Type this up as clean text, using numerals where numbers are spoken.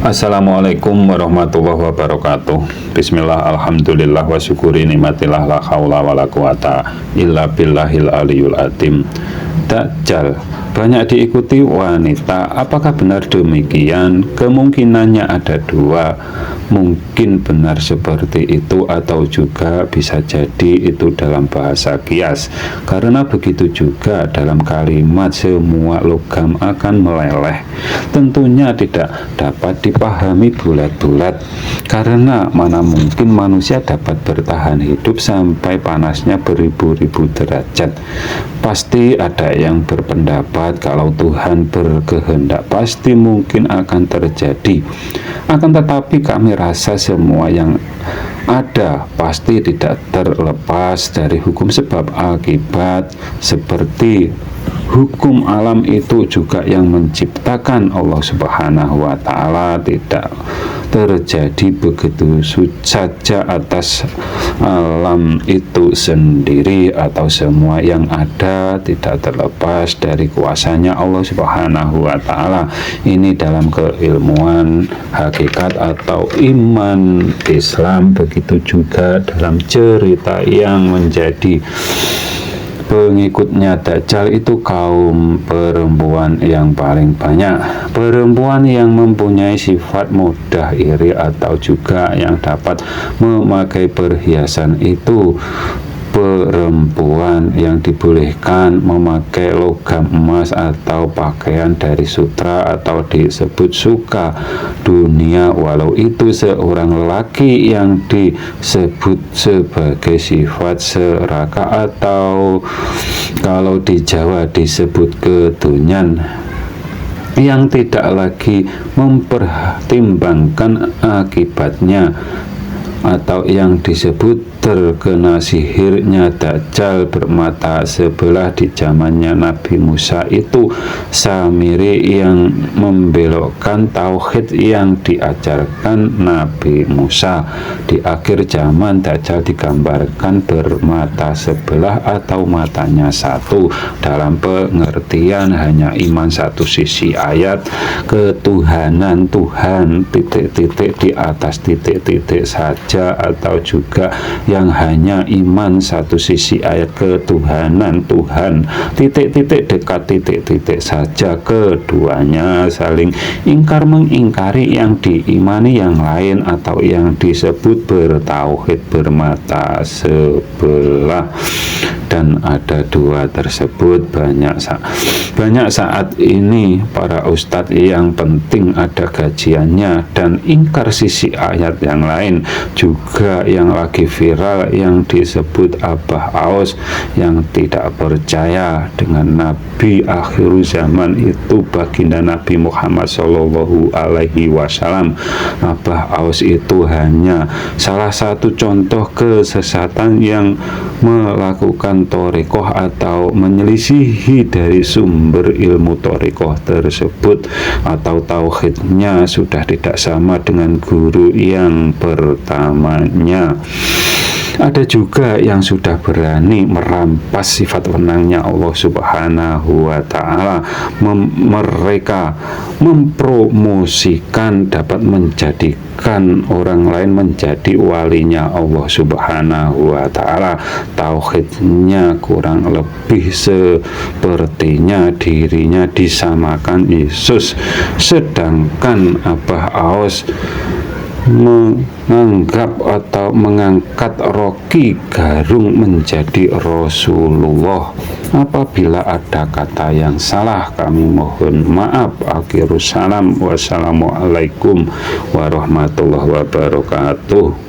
Assalamualaikum warahmatullahi wabarakatuh. Bismillah, alhamdulillah, wa syukuri nikmatillah, la haula wa la quwata illa billahil aliyul azim. Dajjal banyak diikuti wanita. Apakah benar demikian? Kemungkinannya ada dua. Mungkin benar seperti itu, atau juga bisa jadi itu dalam bahasa kias. Karena begitu juga dalam kalimat semua logam akan meleleh, tentunya tidak dapat dipahami bulat-bulat. Karena mana mungkin manusia dapat bertahan hidup sampai panasnya beribu-ribu derajat. Pasti ada yang berpendapat kalau Tuhan berkehendak pasti mungkin akan terjadi. Akan tetapi kami rasa semua yang ada pasti tidak terlepas dari hukum sebab akibat. Seperti hukum alam itu juga yang menciptakan Allah Subhanahu wa Ta'ala, tidak terjadi begitu saja atas alam itu sendiri, atau semua yang ada tidak terlepas dari kuasanya Allah Subhanahu wa Ta'ala. Ini dalam keilmuan hakikat atau iman Islam. Begitu juga dalam cerita yang menjadi pengikutnya Dajjal itu kaum perempuan yang paling banyak. Perempuan yang mempunyai sifat mudah iri atau juga yang dapat memakai perhiasan itu perempuan yang dibolehkan memakai logam emas atau pakaian dari sutra atau disebut suka dunia, walau itu seorang lelaki yang disebut sebagai sifat seraka atau kalau di Jawa disebut kedunyan, yang tidak lagi mempertimbangkan akibatnya, atau yang disebut terkena sihirnya Dajjal bermata sebelah di zamannya Nabi Musa itu Samiri yang membelokkan tauhid yang diajarkan Nabi Musa. Di akhir zaman Dajjal digambarkan bermata sebelah atau matanya satu, dalam pengertian hanya iman satu sisi ayat ketuhanan Tuhan titik-titik di atas titik-titik saja, atau juga yang hanya iman satu sisi ayat ketuhanan Tuhan titik-titik dekat titik-titik saja. Keduanya saling ingkar mengingkari yang diimani yang lain, atau yang disebut bertauhid bermata sebelah. Dan ada dua tersebut banyak saat ini para ustadz yang penting ada gajiannya dan ingkar sisi ayat yang lain. Juga yang lagi viral yang disebut Abah Aus yang tidak percaya dengan Nabi akhir zaman itu baginda Nabi Muhammad Shallallahu Alaihi Wasallam. Abah Aus itu hanya salah satu contoh kesesatan yang melakukan thariqah atau menyelisihi dari sumber ilmu thariqah tersebut, atau tauhidnya sudah tidak sama dengan guru yang pertamanya. Ada juga yang sudah berani merampas sifat wenangnya Allah Subhanahu wa Ta'ala. Mereka mempromosikan dapat menjadikan orang lain menjadi walinya Allah Subhanahu wa Ta'ala. Tauhidnya kurang lebih sepertinya dirinya disamakan Yesus, sedangkan Abah Aus menganggap atau mengangkat Rocky Gerung menjadi Rasulullah. Apabila ada kata yang salah kami mohon maaf. Akhirus salam, wassalamualaikum warahmatullahi wabarakatuh.